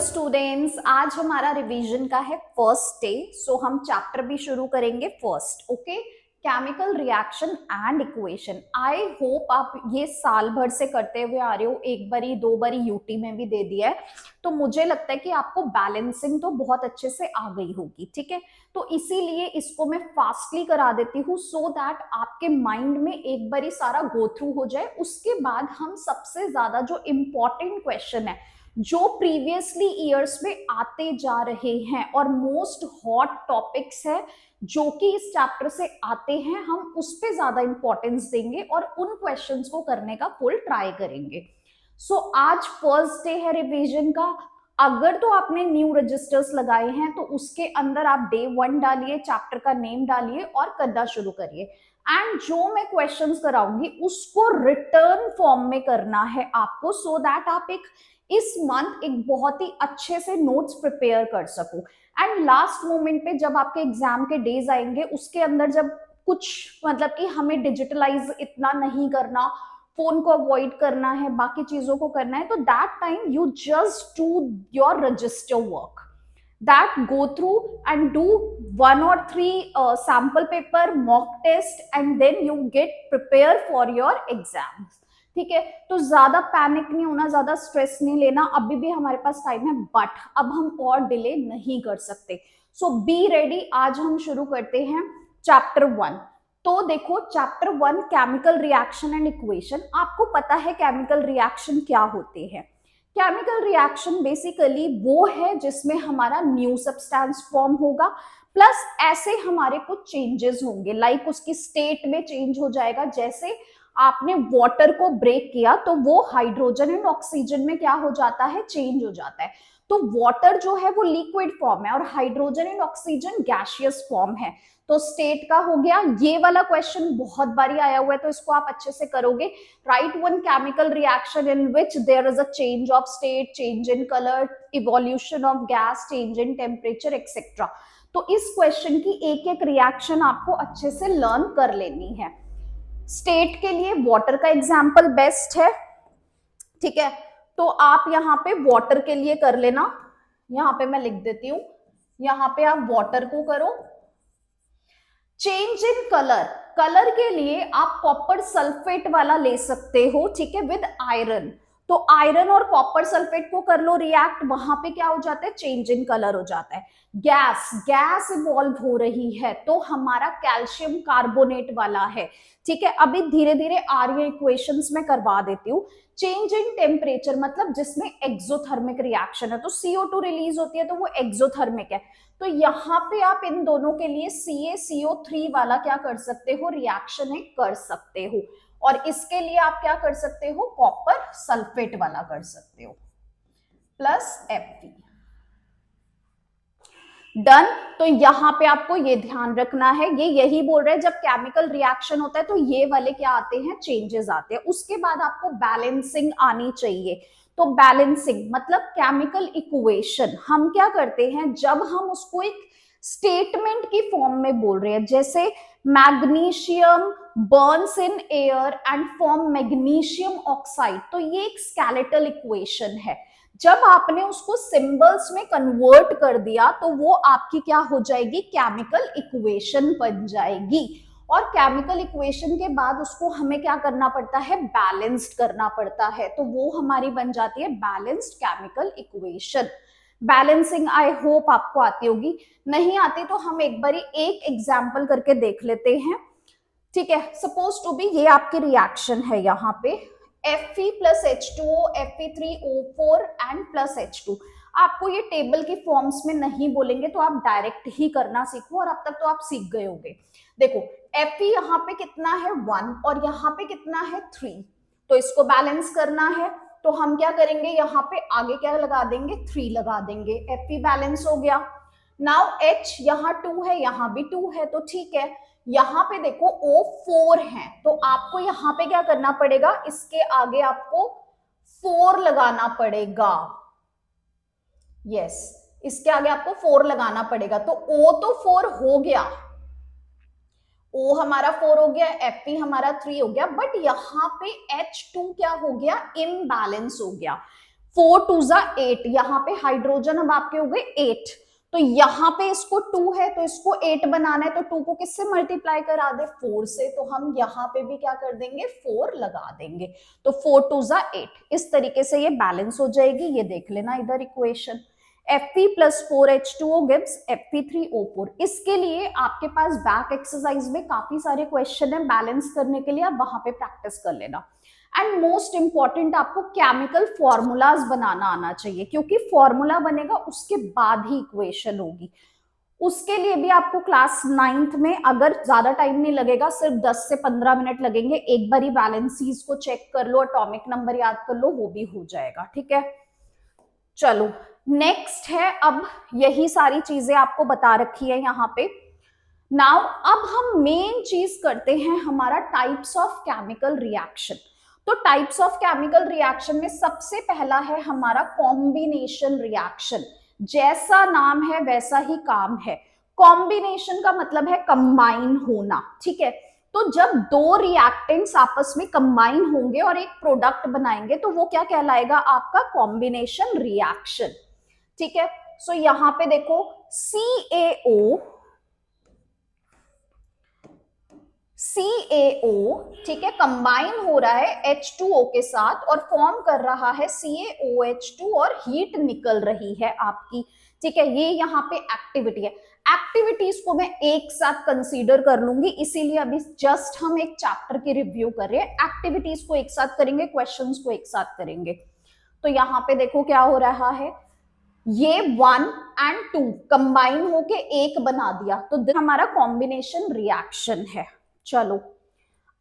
Students, आज हमारा revision का है फर्स्ट डे। सो हम चैप्टर भी शुरू करेंगे first. Okay, chemical reaction and equation. I hope आप ये साल भर से करते हुए आ रहे हो, एक बारी दो बारी यूटी में भी दे दिया है, तो मुझे लगता है कि आपको बैलेंसिंग तो बहुत अच्छे से आ गई होगी। ठीक है, तो इसीलिए इसको मैं फास्टली करा देती हूँ सो दैट आपके माइंड में एक बारी सारा गो थ्रू हो जाए। उसके बाद हम सबसे ज्यादा जो इम्पोर्टेंट क्वेश्चन है जो प्रीवियसली ईयर्स में आते जा रहे हैं और मोस्ट हॉट टॉपिक्स है जो कि इस चैप्टर से आते हैं, हम उस पे ज्यादा इंपॉर्टेंस देंगे और उन क्वेश्चंस को करने का फुल ट्राई करेंगे। सो आज फर्स्ट डे है रिवीजन का। अगर तो आपने न्यू रजिस्टर्स लगाए हैं तो उसके अंदर आप डे 1 डालिए, चैप्टर का नेम डालिए और करना शुरू करिए। एंड जो मैं क्वेश्चंस कराऊंगी उसको रिटर्न फॉर्म में करना है आपको, सो दैट आप एक इस मंथ एक बहुत ही अच्छे से नोट्स प्रिपेयर कर सको। एंड लास्ट मोमेंट पे जब आपके एग्जाम के डेज आएंगे उसके अंदर जब कुछ मतलब कि हमें डिजिटलाइज इतना नहीं करना, फोन को अवॉइड करना है, बाकी चीजों को करना है, तो that time you just do your register work, that go through and do 1 or 3 sample paper mock test and then you get prepared for your exams। ठीक है, तो ज्यादा पैनिक नहीं होना, ज्यादा स्ट्रेस नहीं लेना, अभी भी हमारे पास टाइम है, बट अब हम और डिले नहीं कर सकते। सो बी रेडी। आज हम शुरू करते हैं चैप्टर 1। तो देखो chapter 1 chemical reaction and equation. आपको पता है केमिकल रिएक्शन क्या होते हैं? केमिकल रिएक्शन बेसिकली वो है जिसमें हमारा न्यू सब्सटेंस फॉर्म होगा, प्लस ऐसे हमारे कुछ चेंजेस होंगे, लाइक उसकी स्टेट में चेंज हो जाएगा। जैसे आपने वाटर को ब्रेक किया तो वो हाइड्रोजन एंड ऑक्सीजन में क्या हो जाता है, चेंज हो जाता है। तो वाटर जो है वो लिक्विड फॉर्म है और hydrogen and oxygen gaseous form है। तो स्टेट का हो गया। ये वाला क्वेश्चन बहुत बारी आया हुआ है तो इसको आप अच्छे से करोगे। Write one chemical reaction in which there is a change of state, change in colour, evolution of gas, change in temperature etcetera. तो इस क्वेश्चन की एक एक रिएक्शन आपको अच्छे से लर्न कर लेनी है। स्टेट के लिए वाटर का एग्जाम्पल बेस्ट है। ठीक है, तो आप यहाँ पे वाटर के लिए कर लेना। यहाँ पे मैं लिख देती हूं, यहाँ पे आप वाटर को करो। चेंज इन कलर, कलर के लिए आप कॉपर सल्फेट वाला ले सकते हो, ठीक है, विद आयरन। तो आयरन और कॉपर सल्फेट को कर लो रिएक्ट, वहां पे क्या हो जाता है, चेंज इन कलर हो जाता है। गैस, गैस इवॉल्व हो रही है तो हमारा कैल्शियम कार्बोनेट वाला है। ठीक है, अभी धीरे धीरे आ रही है इक्वेशंस में करवा देती हूँ। चेंज इन टेम्परेचर मतलब जिसमें एक्सोथर्मिक रिएक्शन है, तो CO2 रिलीज होती है तो वो एक्सोथर्मिक है। तो यहाँ पे आप इन दोनों के लिए CaCO3 वाला क्या कर सकते हो, रिएक्शन एक कर सकते हो। और इसके लिए आप क्या कर सकते हो, कॉपर सल्फेट वाला कर सकते हो, प्लस Fe। डन। तो यहाँ पे आपको ये ध्यान रखना है, ये यही बोल रहे हैं जब केमिकल रिएक्शन होता है तो ये वाले क्या आते हैं, चेंजेस आते हैं। उसके बाद आपको बैलेंसिंग आनी चाहिए। तो बैलेंसिंग मतलब केमिकल इक्वेशन हम क्या करते हैं जब हम उसको एक स्टेटमेंट की फॉर्म में बोल रहे हैं, जैसे magnesium Burns in air and form magnesium oxide, तो ये एक स्केलेटल इक्वेशन है। जब आपने उसको सिंबल्स में कन्वर्ट कर दिया तो वो आपकी क्या हो जाएगी, केमिकल इक्वेशन बन जाएगी। और केमिकल इक्वेशन के बाद उसको हमें क्या करना पड़ता है, बैलेंस्ड करना पड़ता है, तो वो हमारी बन जाती है balanced chemical equation. Balancing I hope आपको आती होगी, नहीं आती तो हम एक बारी एक एग्जाम्पल करके देख लेते हैं। ठीक है, सपोज टू बी ये आपकी रिएक्शन है, यहाँ पे Fe plus H2O, Fe3O4 and plus H2। आपको ये टेबल की फॉर्म्स में नहीं बोलेंगे तो आप डायरेक्ट ही करना सीखो, और अब तक तो आप सीख गए होंगे। देखो Fe यहाँ पे कितना है 1 और यहाँ पे कितना है 3, तो इसको बैलेंस करना है तो हम क्या करेंगे, यहाँ पे आगे क्या लगा देंगे, 3 लगा देंगे। Fe बैलेंस हो गया। नाउ H यहाँ 2 है, यहाँ भी 2 है, तो ठीक है। यहाँ पे देखो O4 है तो आपको यहाँ पे क्या करना पड़ेगा, इसके आगे आपको 4 लगाना पड़ेगा। यस, इसके आगे आपको 4 लगाना पड़ेगा। तो O तो 4 हो गया, O हमारा 4 हो गया, Fe हमारा 3 हो गया, बट यहाँ पे H2 क्या हो गया, इम्बैलेंस हो गया। 4 2 जा 8, यहाँ पे हाइड्रोजन अब आपके हो गए 8, तो यहाँ पे इसको 2 है तो इसको 8 बनाना है, तो 2 को किससे मल्टीप्लाई करा दे, 4 से, तो हम यहाँ पे भी क्या कर देंगे, 4 लगा देंगे, तो 4 2 जा 8, इस तरीके से ये बैलेंस हो जाएगी। ये देख लेना इधर equation, Fe plus 4H2O gives Fe3O4। इसके लिए आपके पास बैक एक्सरसाइज में काफी सारे क्वेश्चन है बैलेंस करने के लिए, आप वहां पे प्रैक्टिस कर लेना। एंड मोस्ट इंपॉर्टेंट, आपको केमिकल फॉर्मूलाज बनाना आना चाहिए, क्योंकि फॉर्मूला बनेगा उसके बाद ही इक्वेशन होगी। उसके लिए भी आपको क्लास 9th में, अगर ज्यादा टाइम नहीं लगेगा, सिर्फ 10 से 15 मिनट लगेंगे, एक बार ही बैलेंसीज को चेक कर लो, एटॉमिक नंबर याद कर लो, वो भी हो जाएगा। ठीक है, चलो नेक्स्ट है, अब यही सारी चीजें आपको बता रखी है यहाँ पे। नाउ अब हम मेन चीज करते हैं, हमारा टाइप्स ऑफ केमिकल रिएक्शन। तो टाइप्स ऑफ केमिकल रिएक्शन में सबसे पहला है हमारा कॉम्बिनेशन रिएक्शन। जैसा नाम है वैसा ही काम है। कॉम्बिनेशन का मतलब है कंबाइन होना, ठीक है। तो जब दो रिएक्टेंट्स आपस में कंबाइन होंगे और एक प्रोडक्ट बनाएंगे तो वो क्या कहलाएगा, आपका कॉम्बिनेशन रिएक्शन। ठीक है, सो यहां पे देखो CaO, ठीक है, कंबाइन हो रहा है H2O के साथ और फॉर्म कर रहा है CaOH2 और हीट निकल रही है आपकी। ठीक है, ये यहाँ पे एक्टिविटी है। एक्टिविटीज को मैं एक साथ कंसीडर कर लूंगी, इसीलिए अभी जस्ट हम एक चैप्टर की रिव्यू कर रहे हैं। एक्टिविटीज को एक साथ करेंगे, क्वेश्चंस को एक साथ करेंगे। तो यहाँ पे देखो क्या हो रहा है, ये 1 और 2 कंबाइन होके एक बना दिया, तो हमारा कॉम्बिनेशन रिएक्शन है। चलो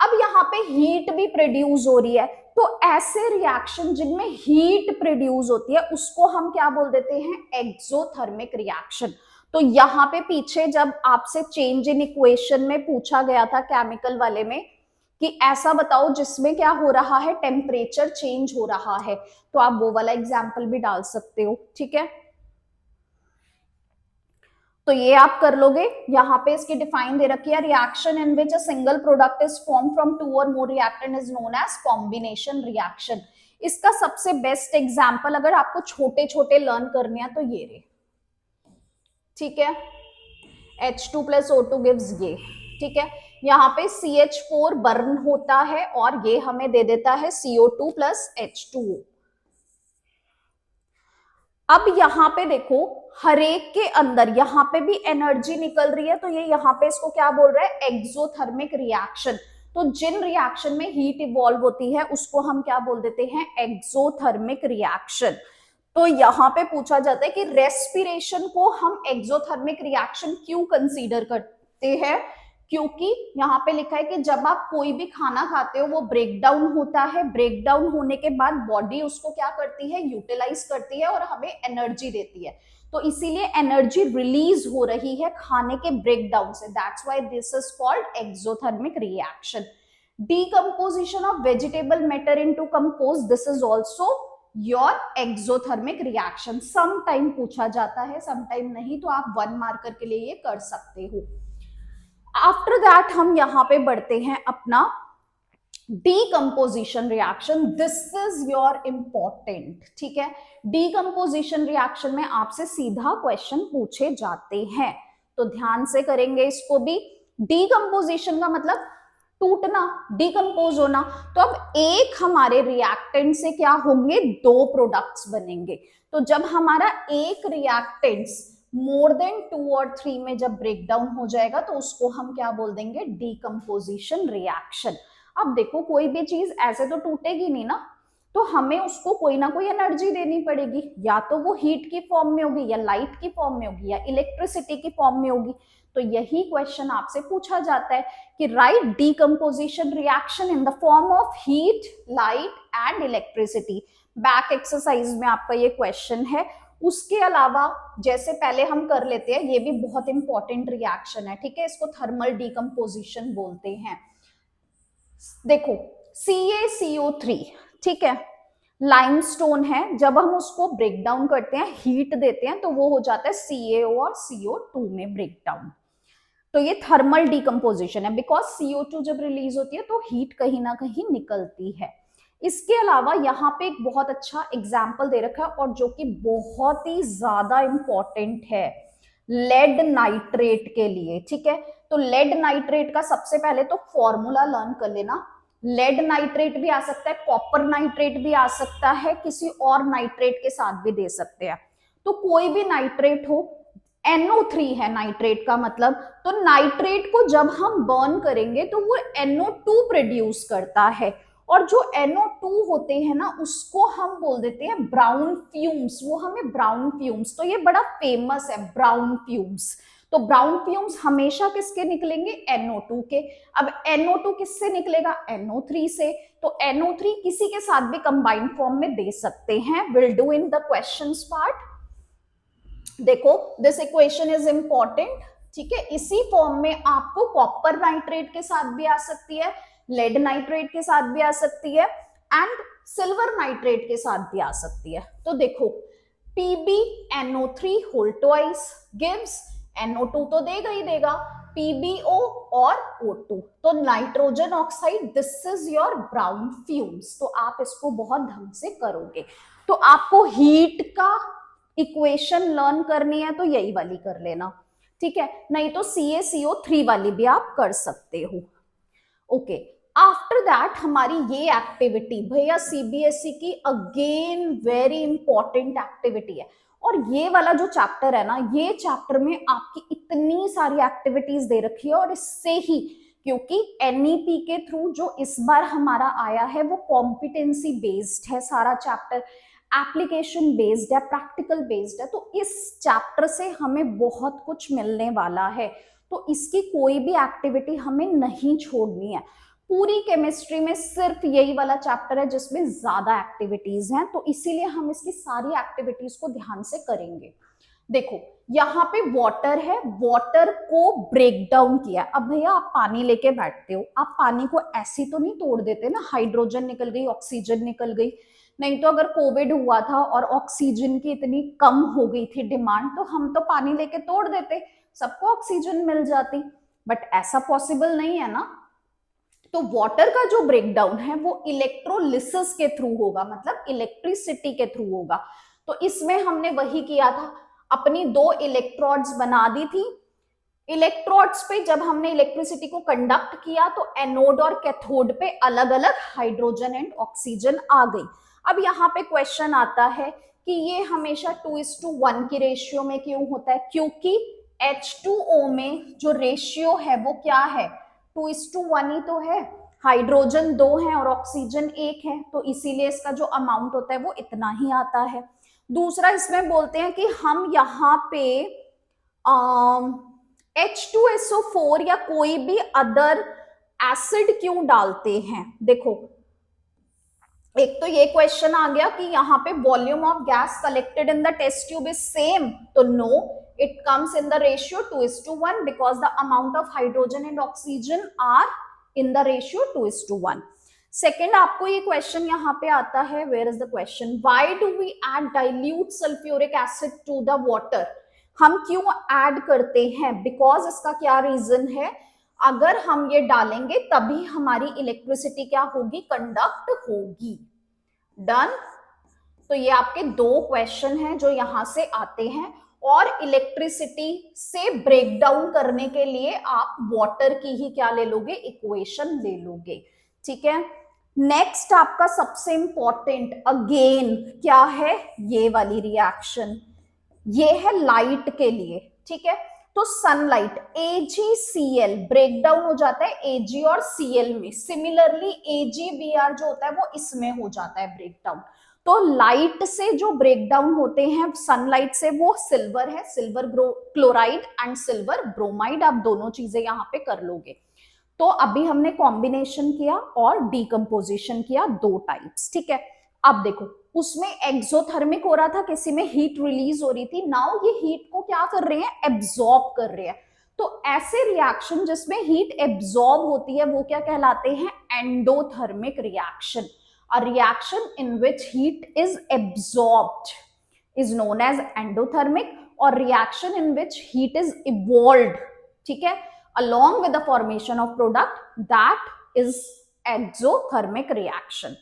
अब यहाँ पे हीट भी प्रोड्यूस हो रही है, तो ऐसे रिएक्शन जिनमें हीट प्रोड्यूस होती है उसको हम क्या बोल देते हैं, एक्सोथर्मिक रिएक्शन। तो यहाँ पे पीछे जब आपसे चेंज इन इक्वेशन में पूछा गया था केमिकल वाले में कि ऐसा बताओ जिसमें क्या हो रहा है, टेम्परेचर चेंज हो रहा है, तो आप वो वाला एग्जाम्पल भी डाल सकते हो। ठीक है, तो ये आप कर लोगे। यहाँ पे इसकी डिफाइन दे रखी है, reaction in which a single product is form from 2 और more reactant is known as combination reaction. इसका सबसे बेस्ट एग्जांपल अगर आपको छोटे छोटे लर्न करने हैं तो ये रे, ठीक है, H2 प्लस O2 गिव्स ये। ठीक है, यहाँ पे CH4 बर्न होता है और ये हमें दे देता है CO2 प्लस H2O। अब यहाँ पे देखो हरेक के अंदर यहाँ पे भी एनर्जी निकल रही है, तो ये यहाँ पे इसको क्या बोल रहा है, एक्सोथर्मिक रिएक्शन। तो जिन रिएक्शन में हीट इवॉल्व होती है उसको हम क्या बोल देते हैं, एक्सोथर्मिक रिएक्शन। तो यहाँ पे पूछा जाता है कि रेस्पिरेशन को हम एक्सोथर्मिक रिएक्शन क्यों कंसीडर करते हैं, क्योंकि यहाँ पे लिखा है कि जब आप कोई भी खाना खाते हो वो ब्रेक डाउन होता है, ब्रेक डाउन होने के बाद बॉडी उसको क्या करती है, यूटिलाइज करती है और हमें एनर्जी देती है। तो इसीलिए एनर्जी रिलीज हो रही है खाने के ब्रेक डाउन से, that's why this is called exothermic reaction. Decomposition of vegetable matter into compost, this is also your exothermic reaction. Some time पूछा जाता है, सम टाइम नहीं, तो आप 1 मार्कर के लिए ये कर सकते हो। आफ्टर दैट हम यहां पे बढ़ते हैं अपना decomposition reaction, this is your important. ठीक है, डीकंपोजिशन रिएक्शन में आपसे सीधा क्वेश्चन पूछे जाते हैं, तो ध्यान से करेंगे इसको भी। डीकंपोजिशन का मतलब टूटना, डिकम्पोज होना। तो अब एक हमारे रिएक्टेंट से क्या होंगे, 2 प्रोडक्ट्स बनेंगे। तो जब हमारा एक रिएक्टेंट्स मोर देन 2 और 3 में जब ब्रेक डाउन हो जाएगा तो उसको हम क्या बोल देंगे, डीकंपोजिशन रिएक्शन। अब देखो कोई भी चीज ऐसे तो टूटेगी नहीं ना, तो हमें उसको कोई ना कोई एनर्जी देनी पड़ेगी, या तो वो हीट की फॉर्म में होगी, या लाइट की फॉर्म में होगी, या इलेक्ट्रिसिटी की फॉर्म में होगी। तो यही क्वेश्चन आपसे पूछा जाता है कि right decomposition reaction in the form of heat, light and electricity. Back exercise में आपका ये क्वेश्चन है। उसके अलावा जैसे पहले हम कर लेते हैं, ये भी बहुत इंपॉर्टेंट रिएक्शन है, ठीक है, इसको थर्मल डीकंपोजिशन बोलते हैं। देखो CaCO3, ठीक है, लाइमस्टोन है, जब हम उसको ब्रेक डाउन करते हैं, हीट देते हैं, तो वो हो जाता है CaO और CO2 में ब्रेक डाउन। तो ये थर्मल डीकंपोजिशन है, बिकॉज CO2 जब रिलीज होती है तो हीट कहीं ना कहीं निकलती है। इसके अलावा यहाँ पे एक बहुत अच्छा एग्जाम्पल दे रखा है और जो कि बहुत ही ज्यादा इंपॉर्टेंट है लेड नाइट्रेट के लिए, ठीक है। तो लेड नाइट्रेट का सबसे पहले तो फॉर्मूला लर्न कर लेना। लेड नाइट्रेट भी आ सकता है, कॉपर नाइट्रेट भी आ सकता है, किसी और नाइट्रेट के साथ भी दे सकते हैं। तो कोई भी नाइट्रेट हो, NO3 है नाइट्रेट का मतलब, तो नाइट्रेट को जब हम बर्न करेंगे तो वो NO2 प्रोड्यूस करता है, और जो NO2 होते हैं ना उसको हम बोल देते हैं ब्राउन फ्यूम्स, वो हमें ब्राउन फ्यूम्स, तो ये बड़ा फेमस है ब्राउन फ्यूम्स। तो ब्राउन फ्यूम्स हमेशा किसके निकलेंगे? NO2 के। अब NO2 किससे निकलेगा? NO3 से। तो NO3 किसी के साथ भी कंबाइंड फॉर्म में दे सकते हैं। Will do in the questions part. देखो दिस इक्वेशन इज इंपॉर्टेंट, ठीक है। इसी फॉर्म में आपको कॉपर नाइट्रेट के साथ भी आ सकती है, लेड नाइट्रेट के साथ भी आ सकती है, एंड सिल्वर नाइट्रेट के साथ भी आ सकती है। तो देखो PbNO3 whole twice gives NO2 तो देगा ही देगा, PbO और O2, तो nitrogen oxide, this is your brown fumes. तो आप इसको बहुत ढंग से करोगे। तो आपको हीट का इक्वेशन लर्न करनी है तो यही वाली कर लेना, ठीक है। नहीं तो CaCO3 वाली भी आप कर सकते हो। ओके, आफ्टर दैट हमारी ये एक्टिविटी भैया CBSE की अगेन वेरी इंपॉर्टेंट एक्टिविटी है। और ये वाला जो चैप्टर है ना, ये चैप्टर में आपकी इतनी सारी एक्टिविटीज दे रखी है, और इससे ही क्योंकि NEP के थ्रू जो इस बार हमारा आया है वो कॉम्पिटेंसी बेस्ड है, सारा चैप्टर एप्लीकेशन बेस्ड है, प्रैक्टिकल बेस्ड है, तो इस चैप्टर से हमें बहुत कुछ मिलने वाला है। तो इसकी कोई भी एक्टिविटी हमें नहीं छोड़नी है। पूरी केमिस्ट्री में सिर्फ यही वाला चैप्टर है जिसमें ज्यादा एक्टिविटीज हैं, तो इसीलिए हम इसकी सारी एक्टिविटीज को ध्यान से करेंगे। देखो यहाँ पे वाटर है, वाटर को ब्रेक डाउन किया। अब भैया आप पानी लेके बैठते हो, आप पानी को ऐसी तो नहीं तोड़ देते ना, हाइड्रोजन निकल गई, ऑक्सीजन निकल गई। नहीं तो अगर कोविड हुआ था और ऑक्सीजन की इतनी कम हो गई थी डिमांड, तो हम तो पानी लेके तोड़ देते, सबको ऑक्सीजन मिल जाती, बट ऐसा पॉसिबल नहीं है ना। तो वाटर का जो ब्रेकडाउन है वो इलेक्ट्रोलिसिस के थ्रू होगा, मतलब इलेक्ट्रिसिटी के थ्रू होगा। तो इसमें हमने वही किया था, अपनी दो इलेक्ट्रोड्स बना दी थी। इलेक्ट्रोड्स पे जब हमने इलेक्ट्रिसिटी को कंडक्ट किया तो एनोड और कैथोड पे अलग अलग हाइड्रोजन एंड ऑक्सीजन आ गई। अब यहाँ पे क्वेश्चन आता है कि ये हमेशा 2:1 की रेशियो में क्यों होता है? क्योंकि H2O में जो रेशियो है वो क्या है? 2:1 ही तो है। हाइड्रोजन 2 है और ऑक्सीजन 1 है, तो इसीलिए इसका जो अमाउंट होता है वो इतना ही आता है। दूसरा इसमें बोलते हैं कि हम यहाँ पे H2SO4 या कोई भी अदर एसिड क्यों डालते हैं? देखो एक तो ये क्वेश्चन आ गया कि यहाँ पे volume of gas collected in the test tube is same, तो no, it comes in the ratio 2:1 because the amount of hydrogen and oxygen are in the ratio 2:1। Second आपको ये क्वेश्चन यहाँ पे आता है, where is the question, why do we add dilute sulphuric acid to the water? हम क्यों add करते हैं? बिकॉज इसका क्या रीजन है, अगर हम ये डालेंगे तभी हमारी इलेक्ट्रिसिटी क्या होगी? कंडक्ट होगी। डन। तो ये आपके दो क्वेश्चन हैं जो यहां से आते हैं, और इलेक्ट्रिसिटी से ब्रेक डाउन करने के लिए आप वाटर की ही क्या ले लोगे? इक्वेशन ले लोगे, ठीक है। नेक्स्ट आपका सबसे इंपॉर्टेंट अगेन क्या है? ये वाली रिएक्शन, ये है लाइट के लिए, ठीक है। तो सनलाइट AgCl ब्रेक डाउन हो जाता है Ag और Cl में, सिमिलरली AgBr जो होता है वो इसमें हो जाता है ब्रेक डाउन। तो लाइट से जो ब्रेक डाउन होते हैं सनलाइट से, वो सिल्वर है, silver chloride and silver bromide, आप दोनों चीजें यहाँ पे कर लोगे। तो अभी हमने कॉम्बिनेशन किया और डीकंपोजिशन किया, दो टाइप्स, ठीक है। अब देखो उसमें एक्सोथर्मिक हो रहा था, किसी में हीट रिलीज हो रही थी, नाउ ये हीट को क्या कर रहे हैं? एब्जॉर्ब कर रहे हैं। तो ऐसे रिएक्शन जिसमें हीट एब्जॉर्ब होती है वो क्या कहलाते हैं? Endothermic reaction. A reaction in which heat is absorbed is known as endothermic, और reaction in which heat is evolved, ठीक है, along with the formation of product, that is exothermic reaction.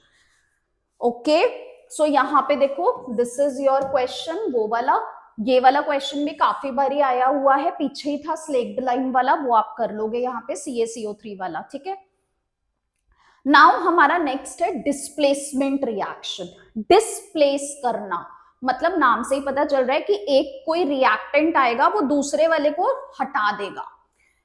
Okay, so यहाँ पे देखो this is your question, वो वाला, ये वाला क्वेश्चन भी काफी बारी आया हुआ है, पीछे ही था स्लेक्ड लाइन वाला, वो आप कर लोगे यहाँ पे CaCO3 वाला, ठीक है। नाउ हमारा नेक्स्ट है डिस्प्लेसमेंट रिएक्शन। डिस्प्लेस करना मतलब नाम से ही पता चल रहा है कि एक कोई रिएक्टेंट आएगा वो दूसरे वाले को हटा देगा।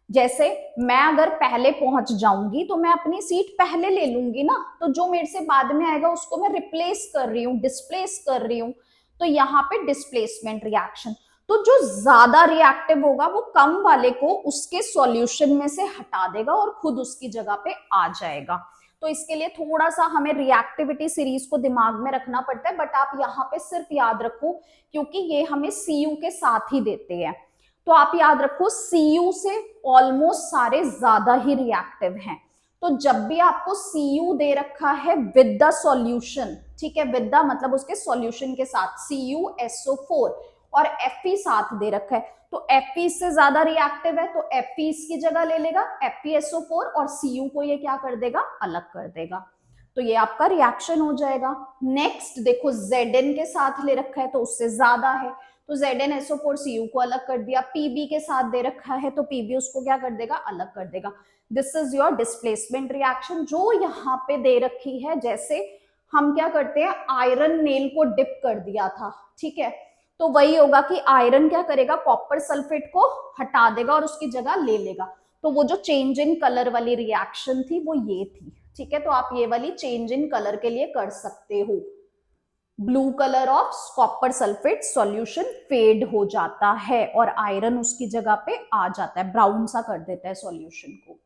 जैसे मैं अगर पहले पहुंच जाऊंगी तो मैं अपनी सीट पहले ले लूंगी ना, तो जो मेरे से बाद में आएगा उसको मैं रिप्लेस कर रही हूँ, डिस्प्लेस कर रही हूँ। तो यहाँ पे डिस्प्लेसमेंट रिएक्शन, तो जो ज्यादा रिएक्टिव होगा वो कम वाले को उसके सॉल्यूशन में से हटा देगा और खुद उसकी जगह पे आ जाएगा। तो इसके लिए थोड़ा सा हमें रिएक्टिविटी सीरीज को दिमाग में रखना पड़ता है, बट आप यहाँ पे सिर्फ याद रखो क्योंकि ये हमें CU के साथ ही देते हैं, तो आप याद रखो CU से ऑलमोस्ट सारे ज्यादा ही रिएक्टिव हैं। तो जब भी आपको CU दे रखा है विद द सॉल्यूशन, ठीक है, विद द मतलब उसके सॉल्यूशन के साथ, CuSO4 और Fe साथ दे रखा है, तो Fe इससे ज्यादा रिएक्टिव है तो Fe इसकी जगह ले लेगा, FeSO4, और Cu को ये क्या कर देगा, अलग कर देगा। तो ये आपका रिएक्शन हो जाएगा। नेक्स्ट देखो Zn के साथ ले रखा है तो उससे ज्यादा है, तो ZnSO4 Cu को अलग कर दिया, Pb के साथ दे रखा है तो Pb उसको क्या कर देगा, अलग कर देगा। This is your displacement reaction जो यहाँ पे दे रखी है। जैसे हम क्या करते हैं, आयरन नेल को डिप कर दिया था, ठीक है, तो वही होगा कि आयरन क्या करेगा, कॉपर सल्फेट को हटा देगा और उसकी जगह ले लेगा। तो वो जो चेंज इन कलर वाली रिएक्शन थी वो ये थी, ठीक है। तो आप ये वाली चेंज इन कलर के लिए कर सकते हो, blue colour of copper sulphate solution fade हो जाता है और आयरन उसकी जगह पे आ जाता है, ब्राउन सा कर देता है सॉल्यूशन को।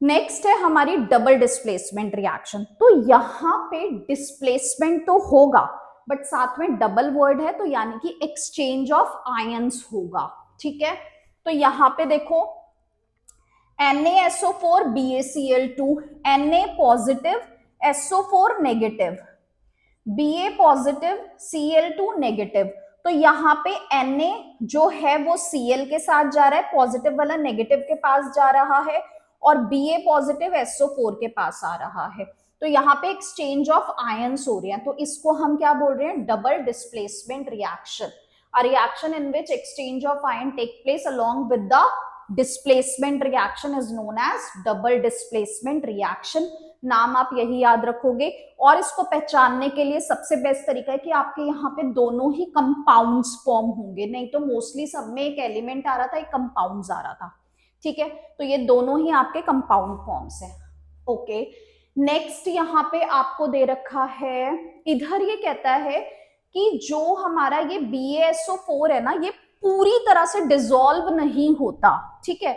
नेक्स्ट है हमारी डबल डिस्प्लेसमेंट रिएक्शन। तो यहां पे डिस्प्लेसमेंट तो होगा बट साथ में डबल वर्ड है, तो यानी कि एक्सचेंज ऑफ आयंस होगा, ठीक है। तो यहां पे देखो NaSO4 BaCl2, Na positive SO4 negative, Ba positive Cl2 negative. तो यहाँ पे Na जो है वो Cl के साथ जा रहा है, पॉजिटिव वाला नेगेटिव के पास जा रहा है, और Ba पॉजिटिव SO4 के पास आ रहा है। तो यहाँ पे एक्सचेंज ऑफ आयंस हो रहे हैं, तो इसको हम क्या बोल रहे हैं, double displacement reaction. A reaction in which exchange of ion take place along with the displacement reaction is known as double displacement reaction। नाम आप यही याद रखोगे। और इसको पहचानने के लिए सबसे बेस्ट तरीका है कि आपके यहाँ पे दोनों ही कंपाउंड्स फॉर्म होंगे, नहीं तो मोस्टली सब में एक एलिमेंट आ रहा था, एक कंपाउंड्स आ रहा था, ठीक है। तो ये दोनों ही आपके कंपाउंड फॉर्म्स हैं। ओके, नेक्स्ट यहाँ पे आपको दे रखा है, इधर ये कहता है कि जो हमारा ये BaSO4 है ना, ये पूरी तरह से डिसॉल्व नहीं होता, ठीक है।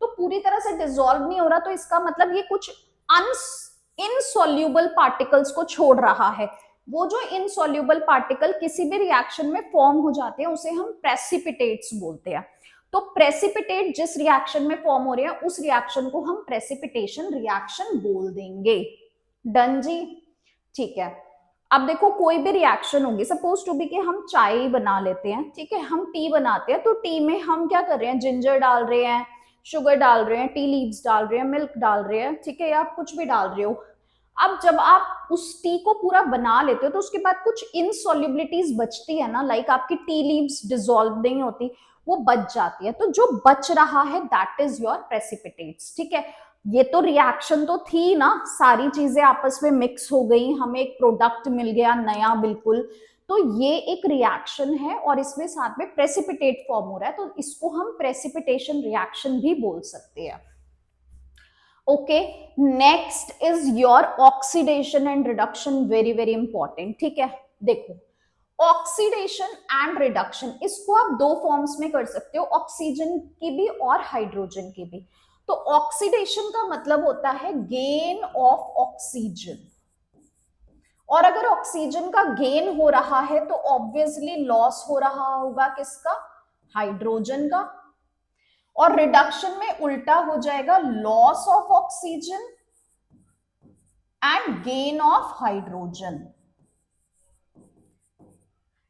तो पूरी तरह से डिसॉल्व नहीं हो रहा, तो इसका मतलब ये कुछ इनसॉल्यूबल पार्टिकल्स को छोड़ रहा है। वो जो इनसॉल्यूबल पार्टिकल किसी भी रिएक्शन में फॉर्म हो जाते हैं उसे हम प्रेसिपिटेट्स बोलते हैं। तो प्रेसिपिटेट जिस रिएक्शन में फॉर्म हो रहे हैं उस रिएक्शन को हम प्रेसिपिटेशन रिएक्शन बोल देंगे। डन जी, ठीक है। अब देखो कोई भी रिएक्शन होगी, सपोज टू बी कि हम चाय बना लेते हैं, ठीक है, हम टी बनाते हैं, तो टी में हम क्या कर रहे हैं, जिंजर डाल रहे हैं, शुगर डाल रहे हैं, टी लीव्स डाल रहे हैं, मिल्क डाल रहे हैं, ठीक है, या आप कुछ भी डाल रहे हो। अब जब आप उस टी को पूरा बना लेते हो तो उसके बाद कुछ इनसॉल्युबिलिटीज बचती है ना, लाइक आपकी टी लीव्स डिसॉल्व नहीं होती, वो बच जाती है। तो जो बच रहा है दैट इज योर प्रेसिपिटेट्स, ठीक है। ये तो रिएक्शन तो थी ना, सारी चीजें आपस में मिक्स हो गई, हमें एक प्रोडक्ट मिल गया नया बिल्कुल, तो ये एक रिएक्शन है और इसमें साथ में प्रेसिपिटेट फॉर्म हो रहा है, तो इसको हम प्रेसिपिटेशन रिएक्शन भी बोल सकते हैं। Okay, next is your oxidation and reduction, very very important, ठीक है। देखो ऑक्सीडेशन एंड रिडक्शन, इसको आप दो फॉर्म्स में कर सकते हो, ऑक्सीजन की भी और हाइड्रोजन की भी। तो ऑक्सीडेशन का मतलब होता है गेन ऑफ ऑक्सीजन, और अगर ऑक्सीजन का गेन हो रहा है तो ऑब्वियसली लॉस हो रहा होगा किसका, हाइड्रोजन का। और रिडक्शन में उल्टा हो जाएगा, loss of oxygen and gain of hydrogen.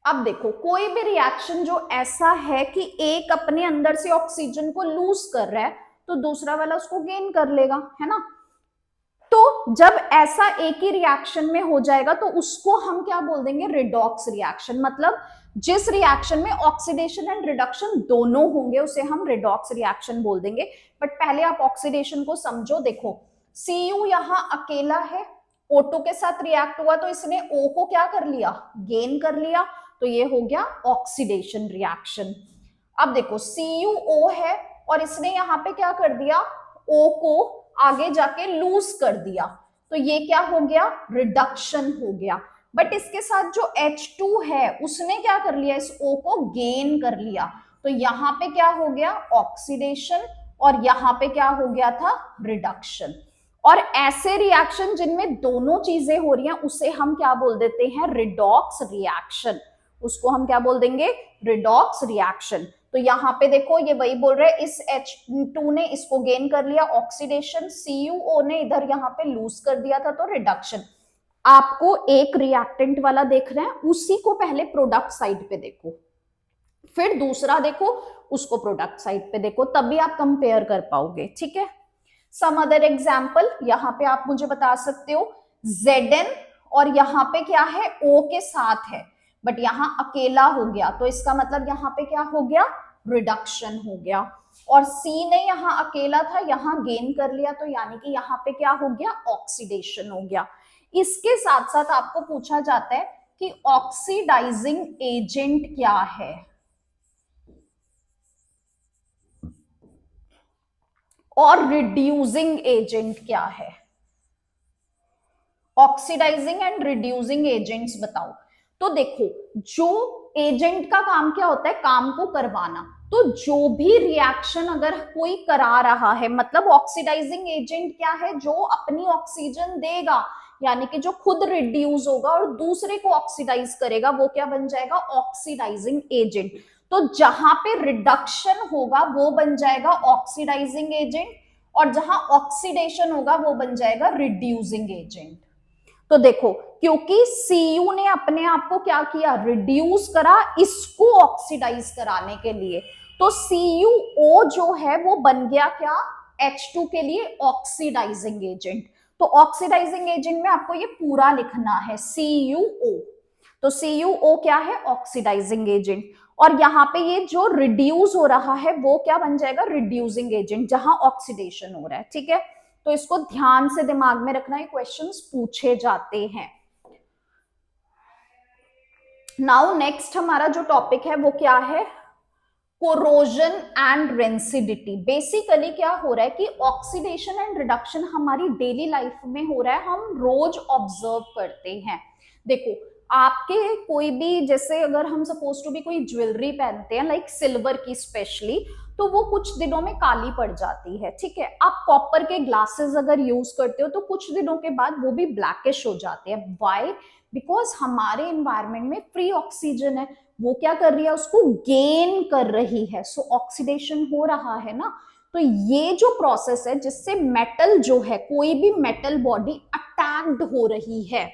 अब देखो कोई भी रिएक्शन जो ऐसा है कि एक अपने अंदर से ऑक्सीजन को लूज कर रहा है तो दूसरा वाला उसको गेन कर लेगा, है ना। तो जब ऐसा एक ही रिएक्शन में हो जाएगा तो उसको हम क्या बोल देंगे, रिडॉक्स रिएक्शन। मतलब जिस रिएक्शन में ऑक्सीडेशन एंड रिडक्शन दोनों होंगे उसे हम रिडॉक्स रिएक्शन बोल देंगे। बट पहले आप ऑक्सीडेशन को समझो। देखो Cu यहां अकेला है, O2 के साथ रिएक्ट हुआ तो इसने O को क्या कर लिया, गेन कर लिया, तो ये हो गया ऑक्सीडेशन रिएक्शन। अब देखो CuO है और इसने यहां पे क्या कर दिया, O को आगे जाके लूज कर दिया, तो ये क्या हो गया, रिडक्शन हो गया। बट इसके साथ जो H2 है उसने क्या कर लिया, इस O को गेन कर लिया, तो यहां पे क्या हो गया, ऑक्सीडेशन, और यहां पे क्या हो गया था, रिडक्शन। और ऐसे रिएक्शन जिनमें दोनों चीजें हो रही हैं उसे हम क्या बोल देते हैं, रिडॉक्स रिएक्शन। उसको हम क्या बोल देंगे, रिडॉक्स रिएक्शन। तो यहाँ पे देखो ये वही बोल रहे हैं, इस H2 ने इसको गेन कर लिया, ऑक्सीडेशन, CuO ने इधर यहाँ पे लूज कर दिया था, तो रिडक्शन। आपको एक रिएक्टेंट वाला देख रहे हैं, उसी को पहले प्रोडक्ट साइड पे देखो, फिर दूसरा देखो, उसको प्रोडक्ट साइड पे देखो, तभी आप कंपेयर कर पाओगे। ठीक है, सम अदर एग्जाम्पल यहाँ पे आप मुझे बता सकते हो, Zn और यहाँ पे क्या है, O के साथ है, बट यहाँ अकेला हो गया, तो इसका मतलब यहाँ पे क्या हो गया, रिडक्शन हो गया। और C ने यहाँ अकेला था, यहाँ गेन कर लिया, तो यानी कि यहाँ पे क्या हो गया, ऑक्सीडेशन हो गया। इसके साथ साथ आपको पूछा जाता है कि ऑक्सीडाइजिंग एजेंट क्या है, और रिड्यूसिंग एजेंट क्या है। ऑक्सीडाइजिंग एंड रिड्यूसिंग एजेंट्स बताओ। तो देखो जो एजेंट का काम क्या होता है, काम को करवाना, तो जो भी रिएक्शन अगर कोई करा रहा है, मतलब ऑक्सीडाइजिंग एजेंट क्या है, जो अपनी ऑक्सीजन देगा, यानी कि जो खुद रिड्यूस होगा और दूसरे को ऑक्सीडाइज करेगा, वो क्या बन जाएगा, ऑक्सीडाइजिंग एजेंट। तो जहां पे रिडक्शन होगा वो बन जाएगा ऑक्सीडाइजिंग एजेंट, और जहां ऑक्सीडेशन होगा वो बन जाएगा रिड्यूसिंग एजेंट। तो देखो क्योंकि Cu ने अपने आप को क्या किया, रिड्यूस करा इसको ऑक्सीडाइज कराने के लिए, तो CuO जो है वो बन गया क्या, H2 के लिए ऑक्सीडाइजिंग एजेंट। तो ऑक्सीडाइजिंग एजेंट में आपको ये पूरा लिखना है, CuO। तो CuO क्या है, ऑक्सीडाइजिंग एजेंट। और यहाँ पे ये जो रिड्यूस हो रहा है वो क्या बन जाएगा, रिड्यूसिंग एजेंट, जहां ऑक्सीडेशन हो रहा है। ठीक है, तो इसको ध्यान से दिमाग में रखना, ये क्वेश्चंस पूछे जाते हैं। नाउ नेक्स्ट हमारा जो टॉपिक है वो क्या है, कोरोजन एंड रेंसिडिटी। बेसिकली क्या हो रहा है कि ऑक्सीडेशन एंड रिडक्शन हमारी डेली लाइफ में हो रहा है, हम रोज ऑब्जर्व करते हैं। देखो आपके कोई भी, जैसे अगर हम सपोज टू भी कोई ज्वेलरी पहनते हैं, लाइक सिल्वर की स्पेशली, तो वो कुछ दिनों में काली पड़ जाती है। ठीक है, आप कॉपर के ग्लासेस अगर यूज करते हो तो कुछ दिनों के बाद वो भी ब्लैकिश हो जाते हैं। व्हाई, बिकॉज हमारे एनवायरमेंट में फ्री ऑक्सीजन है, वो क्या कर रही है, उसको गेन कर रही है, सो ऑक्सीडेशन हो रहा है ना। तो ये जो प्रोसेस है जिससे मेटल जो है, कोई भी मेटल बॉडी अटैक्ड हो रही है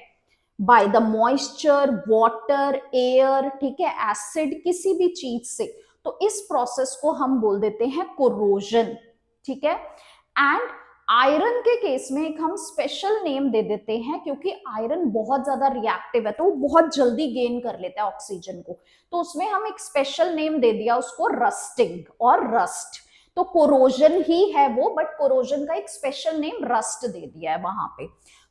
by the moisture, water, air, ठीक है, एसिड, किसी भी चीज से, तो इस प्रोसेस को हम बोल देते हैं कोरोजन। ठीक है, एंड आयरन के केस में एक हम स्पेशल नेम दे देते हैं, क्योंकि आयरन बहुत ज्यादा रिएक्टिव है, तो वो बहुत जल्दी गेन कर लेता है ऑक्सीजन को, तो उसमें हम एक स्पेशल नेम दे दिया उसको, रस्टिंग और रस्ट। तो कोरोजन ही है वो, बट कोरोजन का एक स्पेशल नेम रस्ट दे दिया है वहां पे।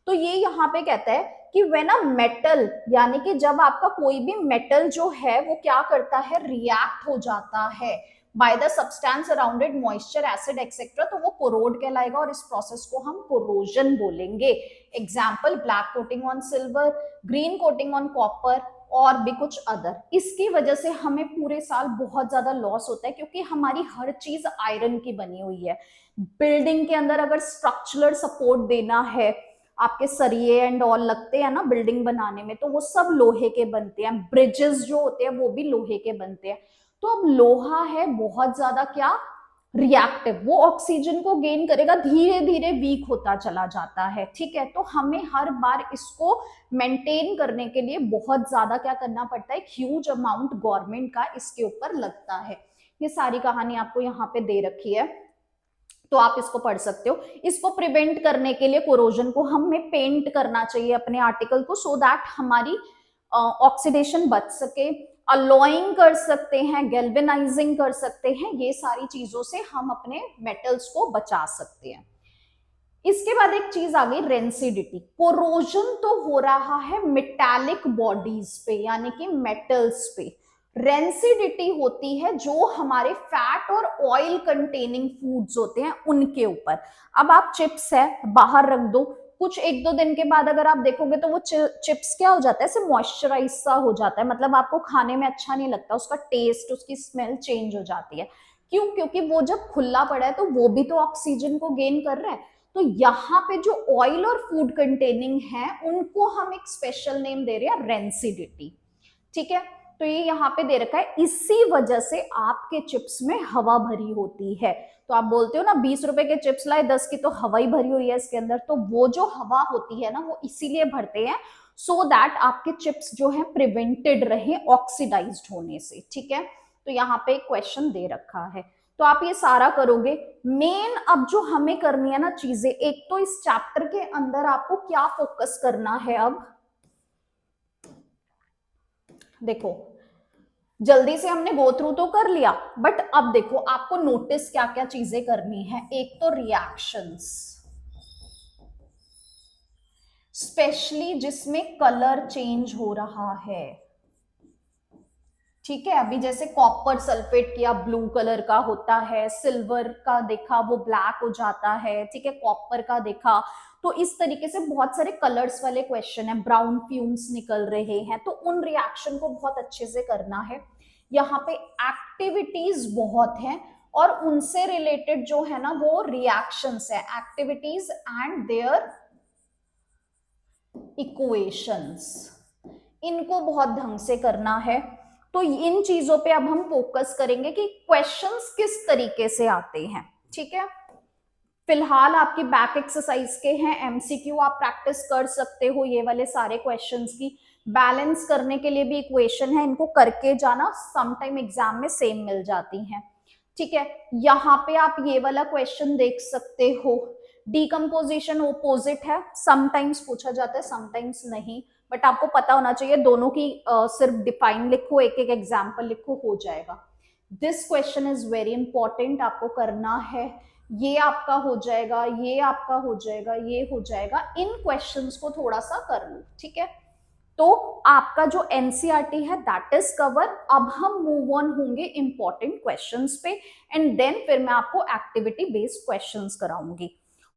तो ये यहाँ पे कहता है कि व्हेन अ मेटल, यानी कि जब आपका कोई भी मेटल जो है वो क्या करता है, रिएक्ट हो जाता है by the substance arounded, moisture, acid etcetera, तो वो कोरोड कहलाएगा, और इस प्रोसेस को हम कोरोजन बोलेंगे। Example, black coating on silver, green coating on copper, और भी कुछ अदर। इसकी वजह से हमें पूरे साल बहुत ज्यादा लॉस होता है, क्योंकि हमारी हर चीज आयरन की बनी हुई है। बिल्डिंग के अंदर अगर स्ट्रक्चरल सपोर्ट देना है, आपके सरिये एंड ऑल लगते हैं ना बिल्डिंग बनाने में, तो वो सब लोहे के बनते हैं। ब्रिजेस जो होते हैं वो भी लोहे के बनते हैं। तो अब लोहा है बहुत ज्यादा क्या, रिएक्टिव, वो ऑक्सीजन को गेन करेगा, धीरे धीरे वीक होता चला जाता है। ठीक है, तो हमें हर बार इसको मेंटेन करने के लिए बहुत ज्यादा क्या करना पड़ता है, ह्यूज अमाउंट गवर्नमेंट का इसके ऊपर लगता है। ये सारी कहानी आपको यहाँ पे दे रखी है। तो आप इसको पढ़ सकते हो। इसको प्रिवेंट करने के लिए कोरोजन को हमें पेंट करना चाहिए अपने आर्टिकल को, सो दैट हमारी ऑक्सीडेशन बच सके। अलॉइंग कर सकते हैं, गैल्वेनाइजिंग कर सकते हैं, ये सारी चीजों से हम अपने मेटल्स को बचा सकते हैं। इसके बाद एक चीज आ गई रेंसिडिटी। कोरोजन तो हो रहा है मेटालिक बॉडीज पे यानी कि मेटल्स पे, रेंसिडिटी होती है जो हमारे फैट और ऑयल कंटेनिंग फूड्स होते हैं उनके ऊपर। अब आप चिप्स है बाहर रख दो, कुछ एक दो दिन के बाद अगर आप देखोगे तो वो चिप्स क्या हो जाता है, ऐसे मॉइस्चराइज सा हो जाता है, मतलब आपको खाने में अच्छा नहीं लगता, उसका टेस्ट उसकी स्मेल चेंज हो जाती है। क्यों? क्योंकि वो जब खुला पड़ा है तो वो भी तो ऑक्सीजन को गेन कर रहा है। तो यहाँ पे जो ऑयल और फूड कंटेनिंग है उनको हम एक स्पेशल नेम दे रहे हैं रेंसिडिटी। ठीक है, तो ये यहाँ पे दे रखा है। इसी वजह से आपके चिप्स में हवा भरी होती है। तो आप बोलते हो ना 20 रुपए के चिप्स लाए, 10 की तो हवा ही भरी हुई है इसके अंदर, तो वो जो हवा होती है ना वो इसीलिए भरते हैं सो दैट आपके चिप्स जो है प्रिवेंटेड रहे ऑक्सीडाइज्ड होने से। ठीक है, तो यहाँ पे क्वेश्चन दे रखा है, तो आप ये सारा करोगे। मेन अब जो हमें करनी है ना चीजें, एक तो इस चैप्टर के अंदर आपको क्या फोकस करना है। अब देखो जल्दी से हमने गो थ्रू तो कर लिया, बट अब देखो आपको नोटिस क्या क्या चीजें करनी है। एक तो रिएक्शंस, स्पेशली जिसमें कलर चेंज हो रहा है। ठीक है, अभी जैसे कॉपर सल्फेट किया ब्लू कलर का होता है, सिल्वर का देखा वो ब्लैक हो जाता है, ठीक है, कॉपर का देखा, तो इस तरीके से बहुत सारे कलर्स वाले क्वेश्चन है। ब्राउन फ्यूम्स निकल रहे हैं, तो उन रिएक्शन को बहुत अच्छे से करना है। यहाँ पे एक्टिविटीज बहुत हैं और उनसे रिलेटेड जो है ना वो रिएक्शंस है, एक्टिविटीज एंड देयर इक्वेशंस, इनको बहुत ढंग से करना है। तो इन चीजों पे अब हम फोकस करेंगे कि क्वेश्चंस किस तरीके से आते हैं। ठीक है, फिलहाल आपकी बैक एक्सरसाइज के हैं, एमसीक्यू आप प्रैक्टिस कर सकते हो ये वाले सारे क्वेश्चंस की। बैलेंस करने के लिए भी इक्वेशन है, इनको करके जाना, समटाइम एग्जाम में सेम मिल जाती हैं। ठीक है, यहाँ पे आप ये वाला क्वेश्चन देख सकते हो, डीकम्पोजिशन ओपोजिट है, समटाइम्स पूछा जाता है समटाइम्स नहीं, बट आपको पता होना चाहिए दोनों की सिर्फ डिफाइन लिखो, एक एक एग्जाम्पल लिखो, हो जाएगा। This question is very important, आपको करना है। ये आपका हो जाएगा, ये आपका हो जाएगा, ये हो जाएगा, इन क्वेश्चंस को थोड़ा सा कर लो। ठीक है, तो आपका जो एनसीईआरटी है दैट इज कवर। अब हम मूव ऑन होंगे इंपॉर्टेंट क्वेश्चंस पे, एंड देन फिर मैं आपको एक्टिविटी बेस्ड क्वेश्चंस कराऊंगी।